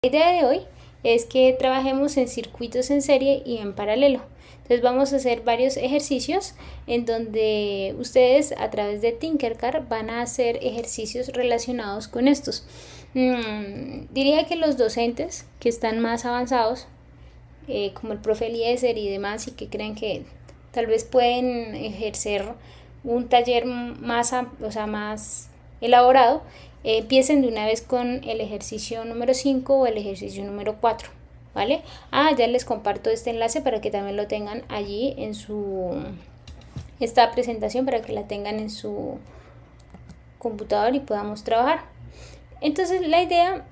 La idea de hoy es que trabajemos en circuitos en serie y en paralelo. Entonces vamos a hacer varios ejercicios en donde ustedes a través de Tinkercad van a hacer ejercicios relacionados con estos. Diría que los docentes que están más avanzados, como el profe Eliezer y demás, y que creen que tal vez pueden ejercer un taller más elaborado, empiecen de una vez con el ejercicio número 5 o el ejercicio número 4, ¿vale? Ya les comparto este enlace para que también lo tengan allí en esta presentación, para que la tengan en su computador y podamos trabajar. Entonces la idea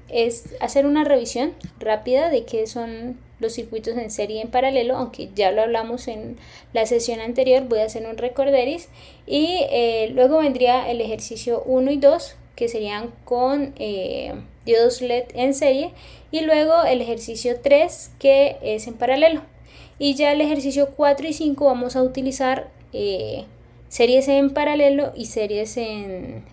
es hacer una revisión rápida de qué son los circuitos en serie y en paralelo, aunque ya lo hablamos en la sesión anterior. Voy a hacer un recorderis y luego vendría el ejercicio 1 y 2, que serían con diodos LED en serie, y luego el ejercicio 3, que es en paralelo, y ya el ejercicio 4 y 5 vamos a utilizar series en paralelo y series en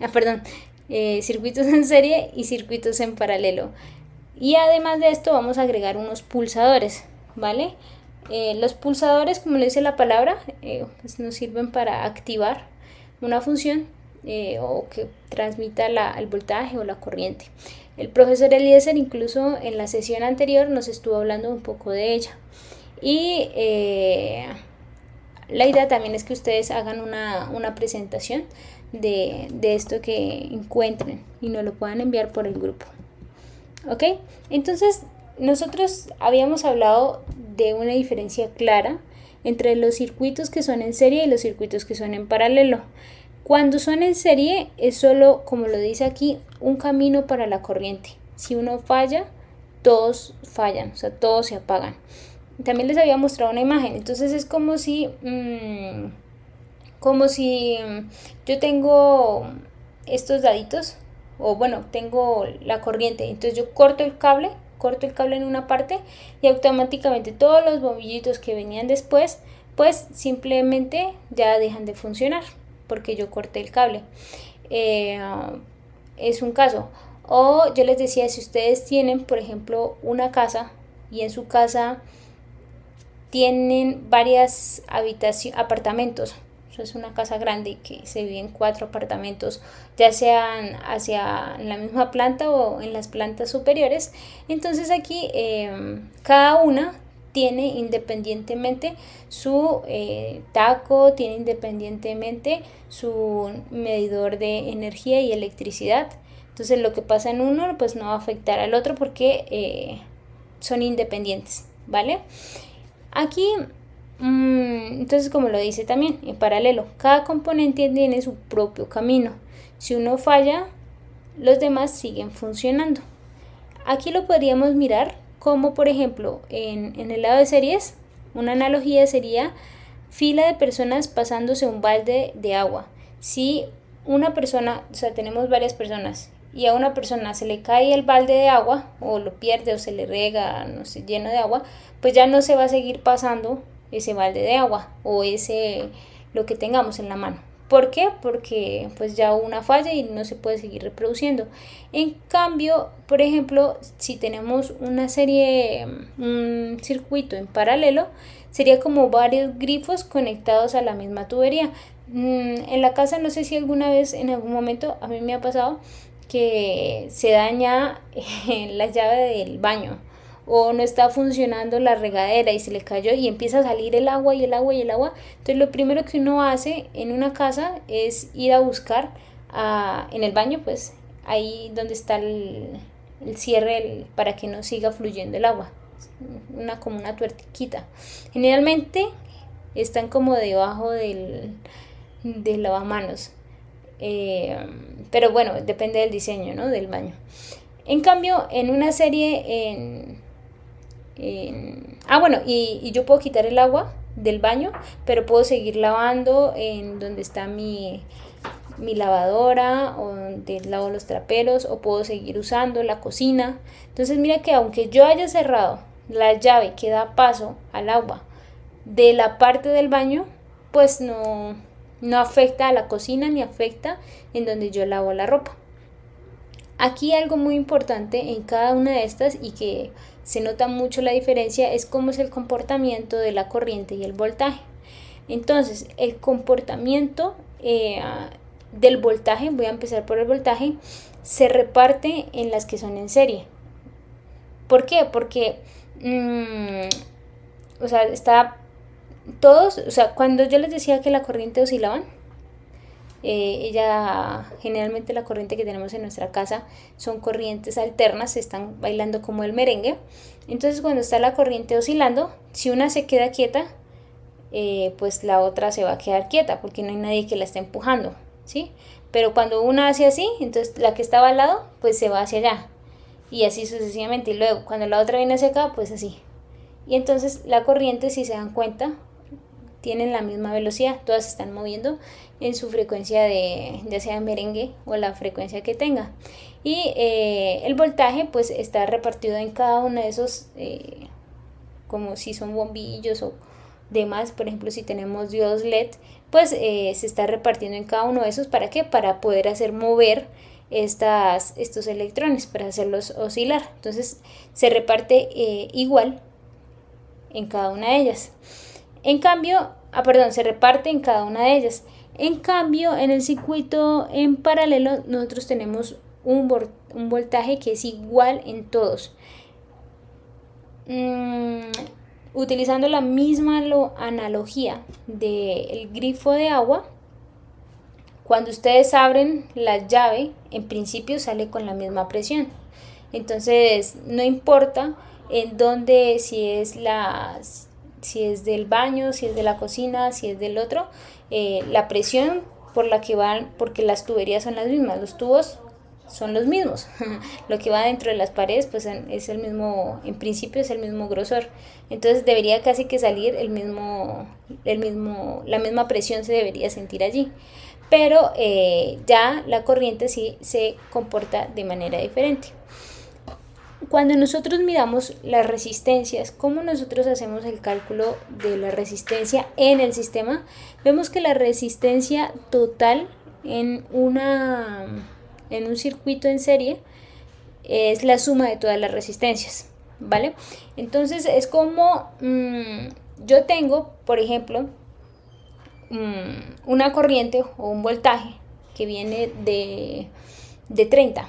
circuitos en serie y circuitos en paralelo. Y además de esto vamos a agregar unos pulsadores, ¿vale? Los pulsadores, como le dice la palabra, pues nos sirven para activar una función o que transmita el voltaje o la corriente. El profesor Eliezer incluso en la sesión anterior nos estuvo hablando un poco de ella. Y la idea también es que ustedes hagan una presentación de esto que encuentren y nos lo puedan enviar por el grupo. ¿Ok? Entonces, nosotros habíamos hablado de una diferencia clara entre los circuitos que son en serie y los circuitos que son en paralelo. Cuando son en serie es solo, como lo dice aquí, un camino para la corriente. Si uno falla, todos fallan, o sea, todos se apagan. También les había mostrado una imagen. Entonces es como si yo tengo estos daditos, o bueno, tengo la corriente. Entonces yo corto el cable en una parte y automáticamente todos los bombillitos que venían después, pues simplemente ya dejan de funcionar porque yo corté el cable. Es un caso. O yo les decía, si ustedes tienen, por ejemplo, una casa y en su casa tienen varias apartamentos. Eso es una casa grande que se viven 4 apartamentos, ya sean hacia la misma planta o en las plantas superiores. Entonces aquí cada una tiene independientemente su taco, tiene independientemente su medidor de energía y electricidad. Entonces lo que pasa en uno pues no va a afectar al otro porque son independientes, ¿vale? Aquí, entonces, como lo dice también, en paralelo, cada componente tiene su propio camino. Si uno falla, los demás siguen funcionando. Aquí lo podríamos mirar como, por ejemplo, en el lado de series, una analogía sería fila de personas pasándose un balde de agua. Si una persona, o sea, tenemos varias personas y a una persona se le cae el balde de agua o lo pierde o se le rega, no sé, lleno de agua, pues ya no se va a seguir pasando ese balde de agua o lo que tengamos en la mano. ¿Por qué? Porque pues ya hubo una falla y no se puede seguir reproduciendo. En cambio, por ejemplo, si tenemos una serie, un circuito en paralelo, sería como varios grifos conectados a la misma tubería. En la casa, no sé si alguna vez, en algún momento, a mí me ha pasado que se daña la llave del baño o no está funcionando la regadera y se le cayó y empieza a salir el agua y el agua y el agua. Entonces lo primero que uno hace en una casa es ir a buscar en el baño, pues ahí donde está el cierre para que no siga fluyendo el agua, como una tuerquita. Generalmente están como debajo del lavamanos. Pero bueno, depende del diseño, ¿no?, del baño. En cambio, en una serie, y yo puedo quitar el agua del baño, pero puedo seguir lavando en donde está mi lavadora o donde lavo los traperos, o puedo seguir usando la cocina. Entonces mira que aunque yo haya cerrado la llave que da paso al agua de la parte del baño, pues no afecta a la cocina ni afecta en donde yo lavo la ropa. Aquí algo muy importante en cada una de estas y que se nota mucho la diferencia es cómo es el comportamiento de la corriente y el voltaje. Entonces, el comportamiento del voltaje, voy a empezar por el voltaje, se reparte en las que son en serie. ¿Por qué? Porque, o sea, está todos, o sea, cuando yo les decía que la corriente oscilaban, generalmente la corriente que tenemos en nuestra casa son corrientes alternas, se están bailando como el merengue. Entonces cuando está la corriente oscilando, si una se queda quieta, pues la otra se va a quedar quieta porque no hay nadie que la esté empujando, ¿sí? Pero cuando una hace así, entonces la que estaba al lado, pues se va hacia allá. Y así sucesivamente. Y luego cuando la otra viene hacia acá, pues así. Y entonces la corriente, si se dan cuenta, tienen la misma velocidad, todas se están moviendo en su frecuencia de ya sea merengue o la frecuencia que tenga. Y el voltaje pues está repartido en cada uno de esos, como si son bombillos o demás. Por ejemplo, si tenemos diodos LED, pues se está repartiendo en cada uno de esos. ¿Para qué? Para poder hacer mover estos electrones, para hacerlos oscilar. Entonces se reparte igual en cada una de ellas. En cambio, se reparte en cada una de ellas. En cambio, en el circuito en paralelo, nosotros tenemos un voltaje que es igual en todos. Utilizando la misma analogía del grifo de agua, cuando ustedes abren la llave, en principio sale con la misma presión. Entonces, no importa en dónde, si es del baño, si es de la cocina, si es del otro, la presión por la que van, porque las tuberías son las mismas, los tubos son los mismos, lo que va dentro de las paredes pues es el mismo, en principio es el mismo grosor, entonces debería casi que salir la misma presión se debería sentir allí, pero ya la corriente sí se comporta de manera diferente. Cuando nosotros miramos las resistencias, cómo nosotros hacemos el cálculo de la resistencia en el sistema, vemos que la resistencia total en un circuito en serie es la suma de todas las resistencias, ¿vale? Entonces es como yo tengo, por ejemplo, una corriente o un voltaje que viene de 30.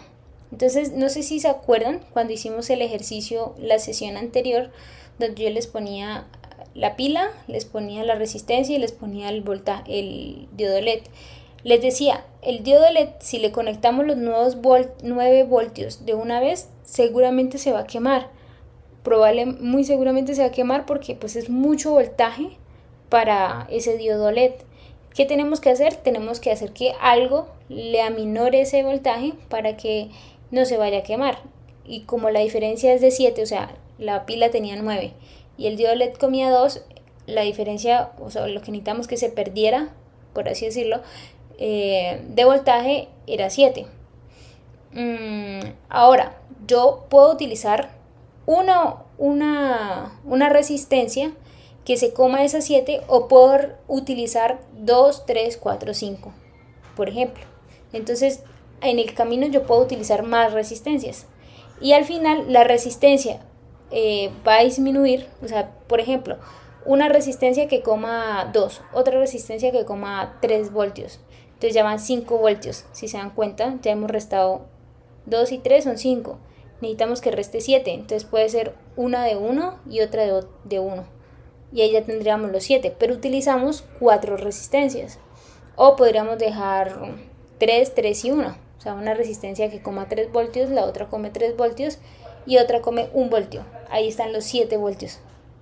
Entonces, no sé si se acuerdan cuando hicimos el ejercicio la sesión anterior, donde yo les ponía la pila, les ponía la resistencia y les ponía el diodo LED. Les decía, el diodo LED, si le conectamos los nuevos 9 voltios de una vez, seguramente se va a quemar. Muy seguramente se va a quemar porque pues es mucho voltaje para ese diodo LED. ¿Qué tenemos que hacer? Tenemos que hacer que algo le aminore ese voltaje para que no se vaya a quemar. Y como la diferencia es de 7, o sea, la pila tenía 9 y el diodo LED comía 2, la diferencia, o sea, lo que necesitamos que se perdiera, por así decirlo, de voltaje era 7. Ahora, yo puedo utilizar una resistencia que se coma esas 7 o puedo utilizar 2, 3, 4, 5, por ejemplo. Entonces, en el camino yo puedo utilizar más resistencias y al final la resistencia va a disminuir, o sea, por ejemplo, una resistencia que coma 2, otra resistencia que coma 3 voltios, entonces ya van 5 voltios, si se dan cuenta, ya hemos restado 2 y 3 son 5, necesitamos que reste 7, entonces puede ser una de 1 y otra de 1, y ahí ya tendríamos los 7, pero utilizamos 4 resistencias, o podríamos dejar 3, 3 y 1, o sea, una resistencia que coma 3 voltios, la otra come 3 voltios y otra come 1 voltio. Ahí están los 7 voltios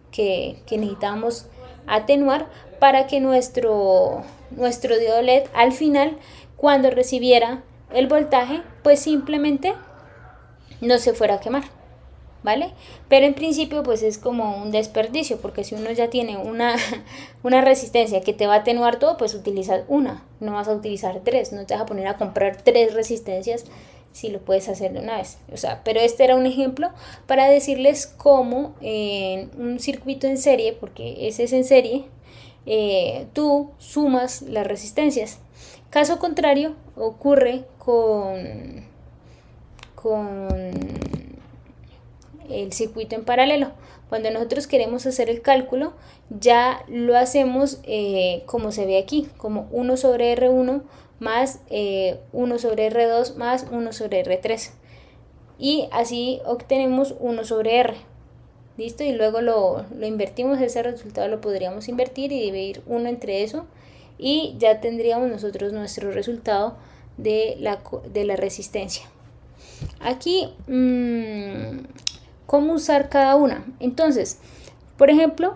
que necesitamos atenuar para que nuestro diodo LED al final, cuando recibiera el voltaje, pues simplemente no se fuera a quemar, ¿vale? Pero en principio pues es como un desperdicio, porque si uno ya tiene una resistencia que te va a atenuar todo, pues utilizas una, no vas a utilizar 3, no te vas a poner a comprar 3 resistencias si lo puedes hacer de una vez. O sea, pero este era un ejemplo para decirles cómo en un circuito en serie, porque ese es en serie, tú sumas las resistencias. Caso contrario ocurre con con el circuito en paralelo. Cuando nosotros queremos hacer el cálculo, ya lo hacemos como se ve aquí, como 1 sobre R1 más 1 sobre R2 más 1 sobre R3. Y así obtenemos 1 sobre R. ¿Listo? Y luego lo invertimos, ese resultado lo podríamos invertir y dividir 1 entre eso. Y ya tendríamos nosotros nuestro resultado de la resistencia. Aquí, ¿cómo usar cada una? Entonces, por ejemplo,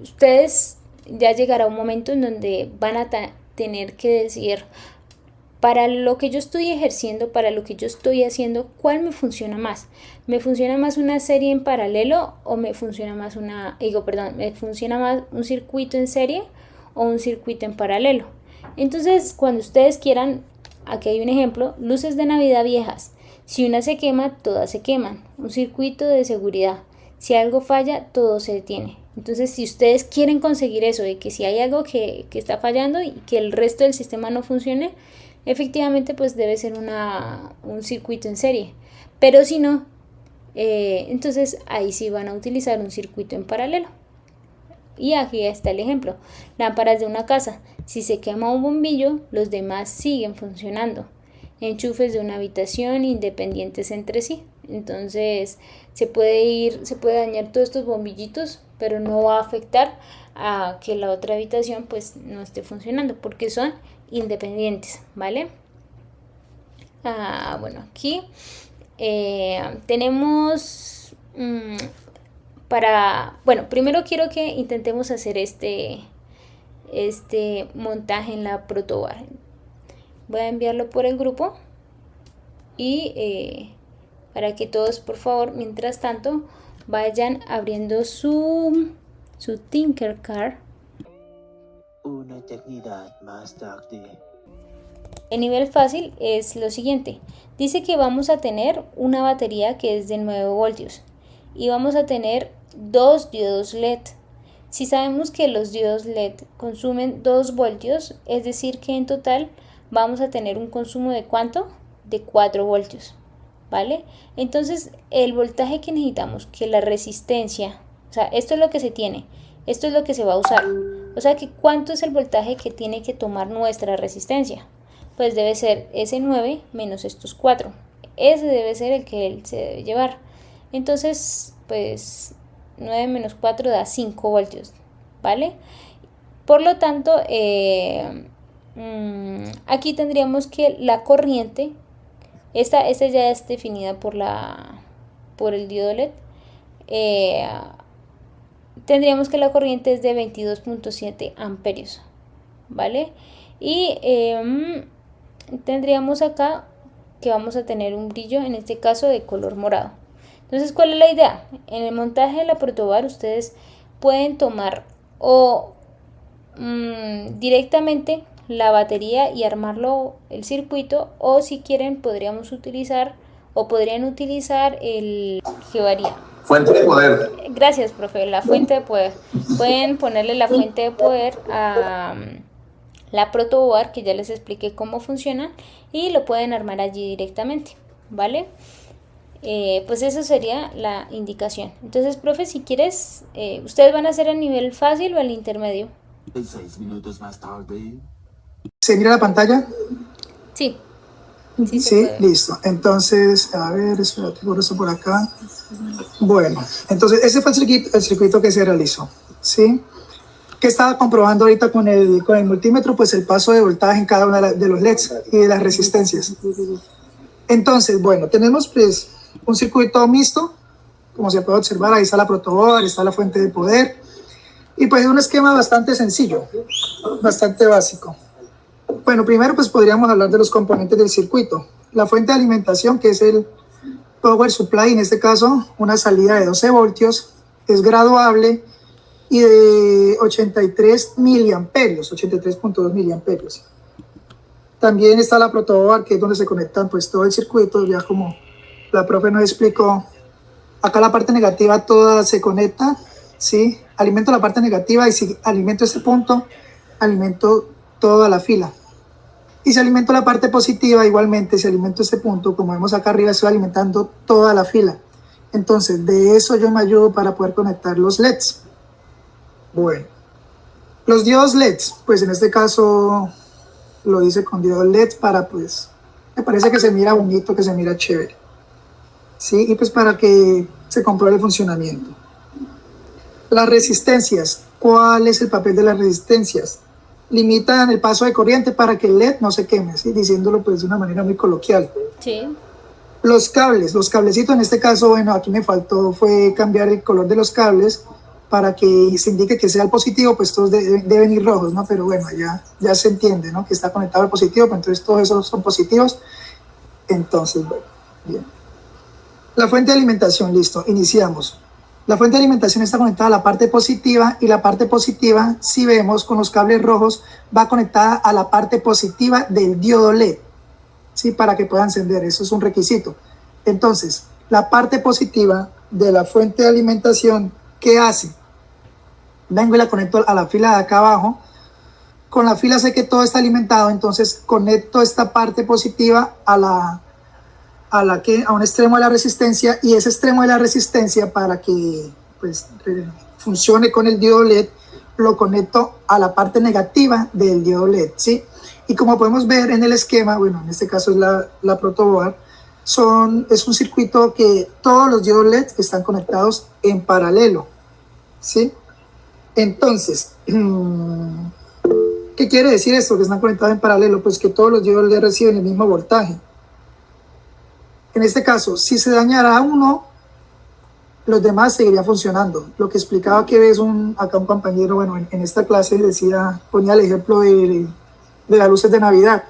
ustedes ya llegará un momento en donde van a tener que decir, para lo que yo estoy ejerciendo, para lo que yo estoy haciendo, ¿cuál me funciona más? ¿Me funciona más una serie en paralelo o me funciona más me funciona más un circuito en serie o un circuito en paralelo? Entonces, cuando ustedes quieran, aquí hay un ejemplo, luces de Navidad viejas. Si una se quema, todas se queman. Un circuito de seguridad. Si algo falla, todo se detiene. Entonces, si ustedes quieren conseguir eso, de que si hay algo que está fallando y que el resto del sistema no funcione, efectivamente pues debe ser un circuito en serie. Pero si no, entonces ahí sí van a utilizar un circuito en paralelo. Y aquí está el ejemplo. Lámparas de una casa. Si se quema un bombillo, los demás siguen funcionando. Enchufes de una habitación independientes entre sí. Entonces se puede dañar todos estos bombillitos, pero no va a afectar a que la otra habitación pues no esté funcionando porque son independientes, ¿vale? Bueno, aquí tenemos bueno, primero quiero que intentemos hacer este montaje en la protobar. Voy a enviarlo por el grupo y para que todos, por favor, mientras tanto, vayan abriendo su Tinkercad. Una eternidad más tarde. El nivel fácil es lo siguiente. Dice que vamos a tener una batería que es de 9 voltios y vamos a tener 2 diodos LED. Si sabemos que los diodos LED consumen 2 voltios, es decir que en total vamos a tener un consumo de ¿cuánto? De 4 voltios, ¿vale? Entonces el voltaje que necesitamos, que la resistencia, o sea, esto es lo que se tiene, esto es lo que se va a usar. O sea que ¿cuánto es el voltaje que tiene que tomar nuestra resistencia? Pues debe ser ese 9 menos estos 4. Ese debe ser el que él se debe llevar. Entonces, pues 9 menos 4 da 5 voltios, ¿vale? Por lo tanto, aquí tendríamos que la corriente, esta ya es definida por el diodo LED, tendríamos que la corriente es de 22.7 amperios, ¿vale? Y tendríamos acá que vamos a tener un brillo, en este caso de color morado. Entonces, ¿cuál es la idea? En el montaje de la protobar ustedes pueden tomar directamente la batería y armarlo el circuito, o si quieren podrían utilizar el que varía. Fuente de poder. Gracias, profe, la fuente de poder. Pueden ponerle la fuente de poder a la protoboard, que ya les expliqué cómo funciona, y lo pueden armar allí directamente, ¿vale? Pues eso sería la indicación. Entonces, profe, si quieres, ¿ustedes van a hacer el nivel fácil o el intermedio? 6 minutos más tarde. ¿Se mira la pantalla? Sí. Sí, listo. Entonces, a ver, espérate, por eso por acá. Bueno, entonces ese fue el circuito que se realizó, ¿sí? Que estaba comprobando ahorita con el multímetro, pues el paso de voltaje en cada una de los LEDs y de las resistencias. Entonces, bueno, tenemos pues un circuito mixto, como se puede observar, ahí está la protoboard, está la fuente de poder, y pues es un esquema bastante sencillo, bastante básico. Bueno, primero pues podríamos hablar de los componentes del circuito. La fuente de alimentación, que es el power supply, en este caso una salida de 12 voltios, es graduable y de 83 miliamperios, 83.2 miliamperios. También está la protoboard, que es donde se conectan pues todo el circuito, ya como la profe nos explicó. Acá la parte negativa toda se conecta, ¿sí? Alimento la parte negativa, y si alimento este punto, alimento toda la fila. Y si alimento la parte positiva, igualmente, si alimento este punto, como vemos acá arriba, estoy alimentando toda la fila. Entonces, de eso yo me ayudo para poder conectar los LEDs. Bueno, los diodos LEDs, pues en este caso lo hice con diodos LEDs para, pues, me parece que se mira bonito, que se mira chévere. ¿Sí? Y pues para que se compruebe el funcionamiento. Las resistencias. ¿Cuál es el papel de las resistencias? Limitan el paso de corriente para que el LED no se queme, ¿sí? Diciéndolo pues de una manera muy coloquial. Sí. Los cables, los cablecitos en este caso, bueno, aquí me faltó fue cambiar el color de los cables para que se indique que sea el positivo, pues todos deben ir rojos, ¿no? Pero bueno, ya se entiende, ¿no? Que está conectado al positivo, pues entonces todos esos son positivos. Entonces, bueno, bien. La fuente de alimentación, listo, iniciamos. La fuente de alimentación está conectada a la parte positiva y la parte positiva, si vemos con los cables rojos, va conectada a la parte positiva del diodo LED, ¿sí? Para que pueda encender, eso es un requisito. Entonces, la parte positiva de la fuente de alimentación, ¿qué hace? Vengo y la conecto a la fila de acá abajo. Con la fila sé que todo está alimentado, entonces conecto esta parte positiva a un extremo de la resistencia, y ese extremo de la resistencia, para que pues funcione con el diodo LED, lo conecto a la parte negativa del diodo LED, ¿sí? Y como podemos ver en el esquema, bueno, en este caso es la protoboard, es un circuito que todos los diodos LED están conectados en paralelo, ¿sí? Entonces, ¿qué quiere decir esto? Que están conectados en paralelo, pues que todos los diodos LED reciben el mismo voltaje. En este caso, si se dañara uno, los demás seguirían funcionando. Lo que explicaba que ves acá un compañero, bueno, en esta clase ponía el ejemplo de las luces de Navidad,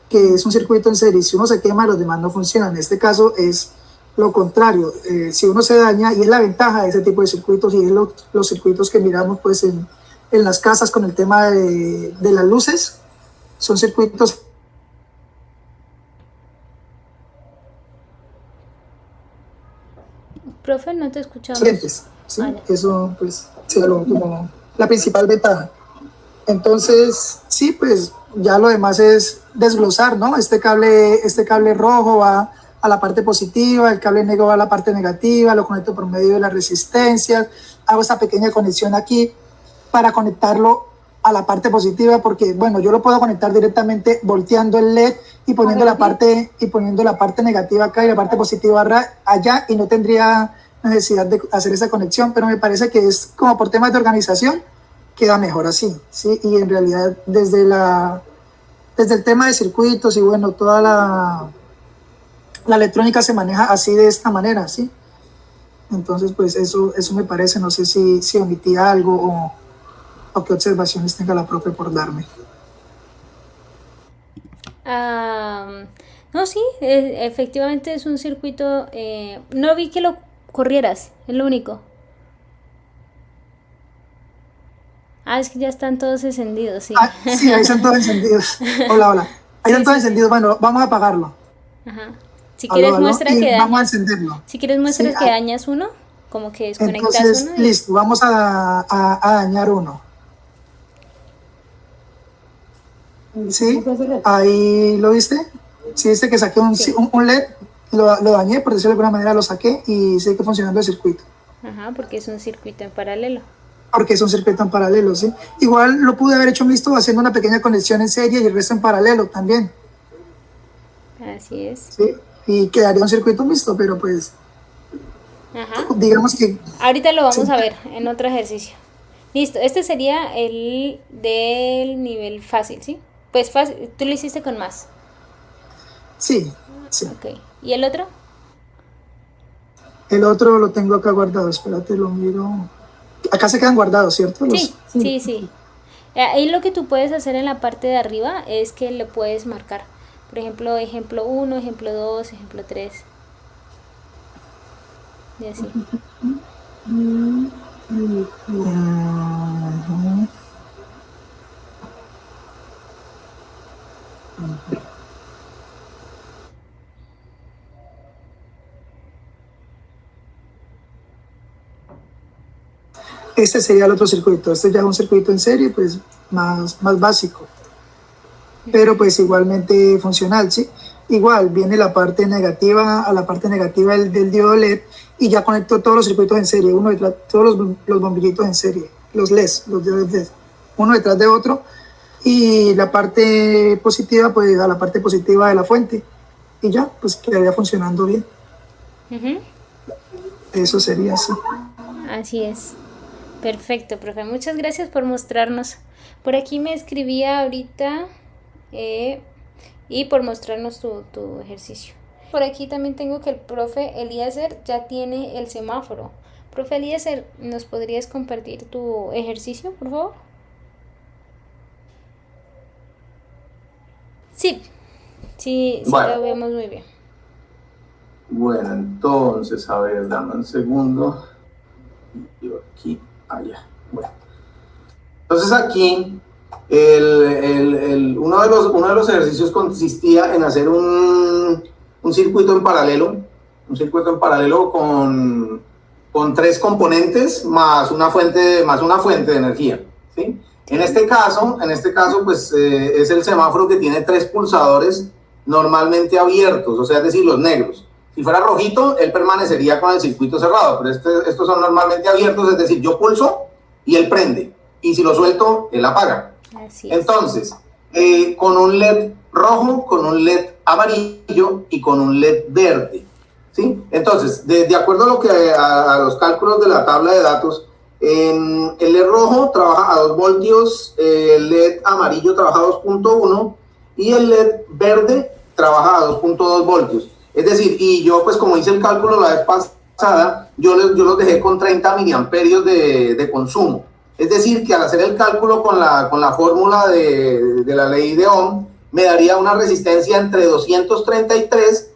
que es un circuito en serie. Si uno se quema, los demás no funcionan. En este caso es lo contrario. Si uno se daña, y es la ventaja de ese tipo de circuitos, y es los circuitos que miramos pues en las casas con el tema de las luces, son circuitos. Profe, no te escuchamos. ¿Sí? Eso pues sería como la principal ventaja. Entonces, sí, pues ya lo demás es desglosar, ¿no? Este cable rojo va a la parte positiva, el cable negro va a la parte negativa, lo conecto por medio de las resistencias, hago esta pequeña conexión aquí para conectarlo a la parte positiva, porque bueno, yo lo puedo conectar directamente volteando el LED y poniendo la parte negativa acá y la parte positiva allá, y no tendría necesidad de hacer esa conexión, pero me parece que es como por temas de organización queda mejor así, ¿sí? Y en realidad desde el tema de circuitos y bueno, toda la electrónica se maneja así, de esta manera, ¿sí? Entonces pues eso me parece, no sé si omití algo o qué observaciones tenga la profe por darme. No, sí, efectivamente es un circuito. No vi que lo corrieras, es lo único. Es que ya están todos encendidos, sí. Sí, ahí están todos encendidos. Hola. Ahí están todos encendidos. Bueno, vamos a apagarlo. Ajá. Si quieres muestra que vamos a encenderlo. Si quieres muestra que dañas uno, como que desconectas entonces, uno. Listo, vamos a dañar uno. ¿Sí? Ahí lo viste. Sí, viste que saqué un LED, lo dañé, por decirlo de alguna manera, lo saqué y sigue funcionando el circuito. Ajá, porque es un circuito en paralelo. Porque es un circuito en paralelo, ¿sí? Igual lo pude haber hecho mixto haciendo una pequeña conexión en serie y el resto en paralelo también. Así es. Sí, y quedaría un circuito mixto, pero pues, ajá, digamos que... Ahorita lo vamos a ver en otro ejercicio. Listo, este sería el del nivel fácil, ¿sí? Pues fácil, tú lo hiciste con más. Sí. Ok, ¿y el otro? El otro lo tengo acá guardado, espérate, lo miro. Acá se quedan guardados, ¿cierto? Sí. Ahí lo que tú puedes hacer en la parte de arriba es que le puedes marcar. Por ejemplo, ejemplo 1, ejemplo 2, ejemplo 3. Y así. Este sería el otro circuito. Este ya es un circuito en serie, pues más básico. pero pues igualmente funcional, ¿sí? Igual viene la parte negativa a la parte negativa del diodo LED y ya conecto todos los circuitos en serie, uno detrás, todos los bombillitos en serie, los LEDs, los diodos LED, uno detrás de otro, y la parte positiva pues a la parte positiva de la fuente y ya pues quedaría funcionando bien. Eso sería así. Así es. Perfecto, profe. Muchas gracias por mostrarnos. Por aquí me escribía ahorita y por mostrarnos tu ejercicio. Por aquí también tengo que el profe Eliezer ya tiene el semáforo. Profe Eliezer, ¿nos podrías compartir tu ejercicio, por favor? Sí, Bueno. lo vemos muy bien. Bueno, entonces, a ver, dame un segundo. Yo aquí, allá. Bueno. Entonces aquí, uno de los ejercicios consistía en hacer un circuito en paralelo. Un circuito en paralelo con 3 componentes más una fuente de energía, ¿sí? En este caso, pues es el semáforo que tiene 3 pulsadores normalmente abiertos, o sea, es decir, los negros. Si fuera rojito, él permanecería con el circuito cerrado, pero estos son normalmente abiertos, es decir, yo pulso y él prende, y si lo suelto, él apaga. Así es. Entonces, con un LED rojo, con un LED amarillo y con un LED verde, ¿sí? Entonces, de acuerdo a lo que a los cálculos de la tabla de datos, el LED rojo trabaja a 2 voltios, el LED amarillo trabaja a 2.1 y el LED verde trabaja a 2.2 voltios. Es decir, y yo pues como hice el cálculo la vez pasada, yo los dejé con 30 miliamperios de consumo. Es decir, que al hacer el cálculo con la fórmula de la ley de Ohm, me daría una resistencia entre 233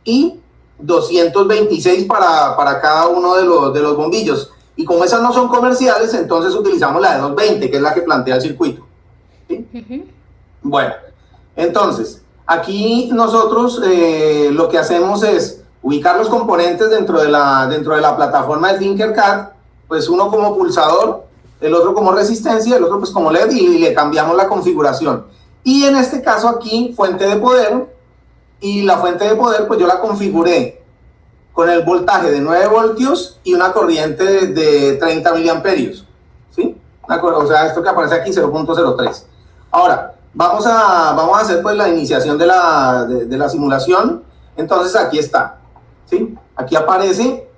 y 226 para cada uno de los bombillos. Y como esas no son comerciales, entonces utilizamos la de 220, que es la que plantea el circuito, ¿sí? Bueno, entonces, aquí nosotros lo que hacemos es ubicar los componentes dentro de la plataforma de Tinkercad, pues uno como pulsador, el otro como resistencia, el otro pues como LED, y le cambiamos la configuración. Y en este caso aquí, fuente de poder, y la fuente de poder pues yo la configuré con el voltaje de 9 voltios y una corriente de 30 miliamperios, ¿sí? O sea, esto que aparece aquí, 0.03. Ahora, vamos a hacer pues la iniciación de la simulación. Entonces aquí está, ¿sí? Aquí aparece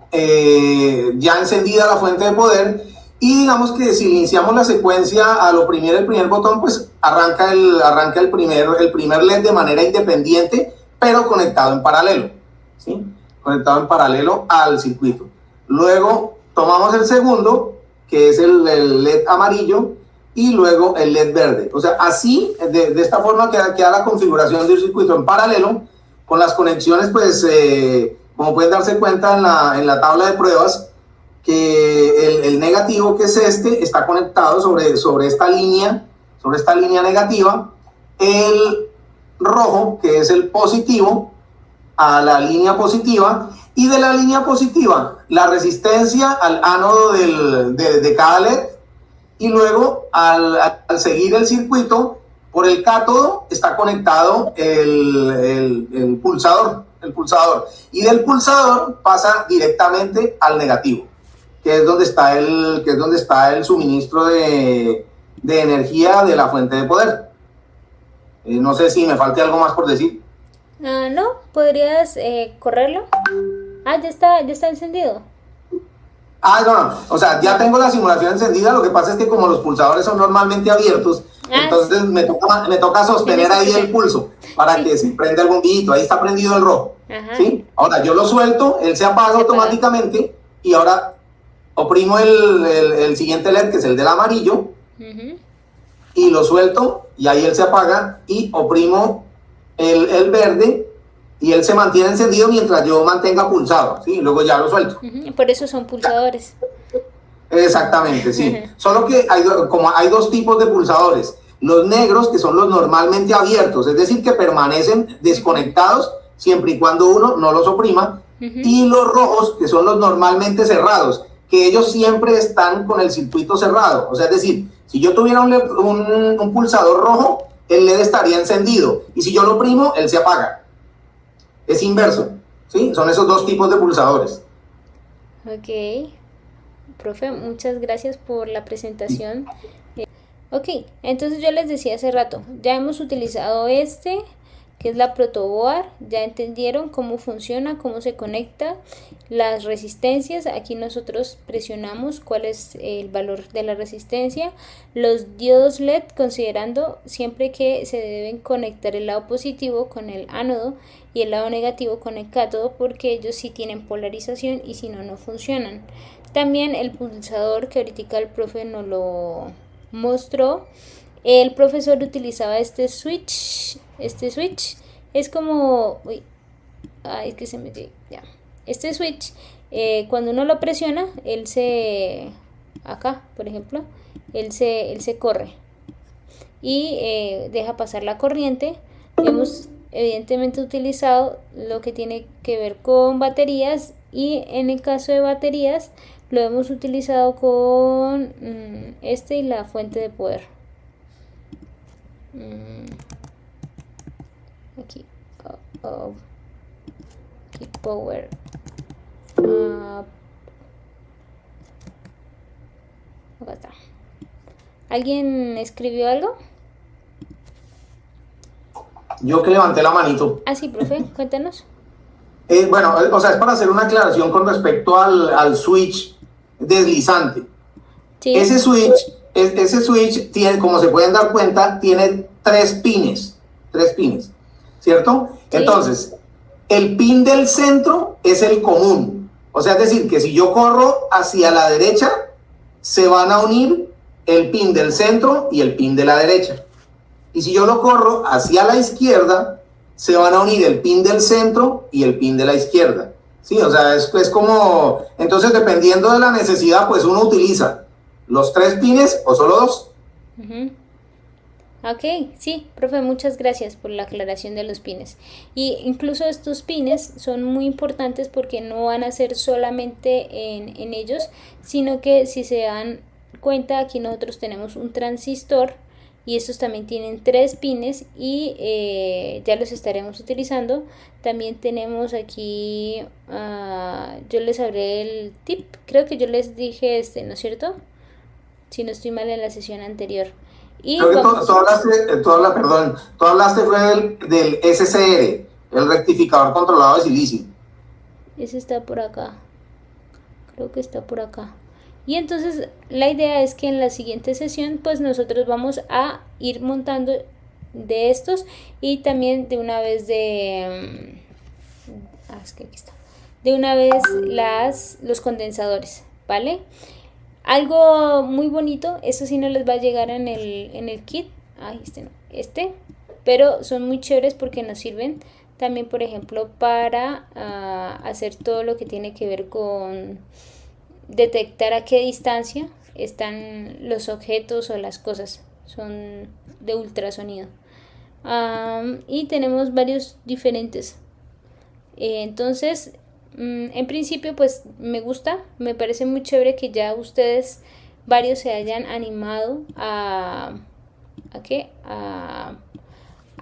ya encendida la fuente de poder, y digamos que si iniciamos la secuencia al oprimir el primer botón, pues arranca el primer LED de manera independiente, pero conectado en paralelo, ¿sí? Conectado en paralelo al circuito. Luego tomamos el segundo, que es el LED amarillo, y luego el LED verde. O sea, así, de esta forma queda la configuración del circuito en paralelo, con las conexiones, pues, como pueden darse cuenta en la tabla de pruebas, que el negativo, que es está conectado sobre esta línea negativa, el rojo, que es el positivo, a la línea positiva, y de la línea positiva la resistencia al ánodo de cada LED, y luego al seguir el circuito por el cátodo está conectado el pulsador, y del pulsador pasa directamente al negativo, que es donde está el suministro de energía de la fuente de poder. No sé si me falta algo más por decir. No, ¿podrías correrlo? Ya está encendido. No, o sea, ya tengo la simulación encendida. Lo que pasa es que como los pulsadores son normalmente abiertos, entonces sí, me toca sostener ahí el pulso para que se prenda el bombillito. Ahí está prendido el rojo. ¿Sí? Ahora yo lo suelto, él se apaga automáticamente, y ahora oprimo el siguiente LED, que es el del amarillo, y lo suelto, y ahí él se apaga, y oprimo el verde, y él se mantiene encendido mientras yo mantenga pulsado, ¿sí? Luego ya lo suelto. Por eso son pulsadores. Exactamente, sí. Solo que hay 2 tipos de pulsadores. Los negros, que son los normalmente abiertos, es decir, que permanecen desconectados siempre y cuando uno no los oprima, y los rojos, que son los normalmente cerrados, que ellos siempre están con el circuito cerrado. O sea, es decir, si yo tuviera un pulsador rojo, el LED estaría encendido. Y si yo lo oprimo, él se apaga. Es inverso, ¿sí? Son esos dos tipos de pulsadores. Ok, profe, muchas gracias por la presentación. Ok, entonces yo les decía hace rato, ya hemos utilizado este, que es la protoboard, ya entendieron cómo funciona, cómo se conecta, las resistencias, aquí nosotros presionamos cuál es el valor de la resistencia, los diodos LED, considerando siempre que se deben conectar el lado positivo con el ánodo y el lado negativo con el cátodo, porque ellos sí tienen polarización y si no, no funcionan. También el pulsador, que ahorita el profe nos lo mostró, el profesor utilizaba este switch es como, uy, ay, que se me ya, este switch, cuando uno lo presiona, él se, acá por ejemplo, él se corre y deja pasar la corriente. Hemos evidentemente utilizado lo que tiene que ver con baterías, y en el caso de baterías lo hemos utilizado con este y la fuente de poder. Aquí, aquí power. Acá está. ¿Alguien escribió algo? Yo que levanté la manito. Ah, sí, profe, cuéntanos. Bueno, o sea, es para hacer una aclaración con respecto al switch deslizante. Sí. Ese switch tiene, como se pueden dar cuenta, tiene tres pines, ¿cierto? Sí. Entonces, el pin del centro es el común. O sea, es decir, que si yo corro hacia la derecha, se van a unir el pin del centro y el pin de la derecha. Y si yo lo corro hacia la izquierda, se van a unir el pin del centro y el pin de la izquierda. Sí, o sea, es como, entonces dependiendo de la necesidad, pues uno utiliza los tres pines o solo dos. Ok, sí, profe, muchas gracias por la aclaración de los pines. Y incluso estos pines son muy importantes porque no van a ser solamente en ellos, sino que si se dan cuenta, aquí nosotros tenemos un transistor y estos también tienen tres pines y ya los estaremos utilizando. También tenemos aquí, yo les hablé el tip, creo que yo les dije este, ¿no es cierto? Si no estoy mal en la sesión anterior. Y creo que tú hablaste fue del SCR, el rectificador controlado de silicio. Ese está por acá, creo que está por acá. Y entonces la idea es que en la siguiente sesión pues nosotros vamos a ir montando de estos y también de una vez es que aquí está, de una vez los condensadores, ¿vale? Algo muy bonito, eso sí no les va a llegar en el kit, este no, pero son muy chéveres porque nos sirven también, por ejemplo, para hacer todo lo que tiene que ver con detectar a qué distancia están los objetos o las cosas, son de ultrasonido. Y tenemos varios diferentes. Entonces, en principio, pues me gusta, me parece muy chévere que ya ustedes, varios, se hayan animado a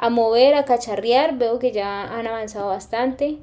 mover, a cacharrear. Veo que ya han avanzado bastante.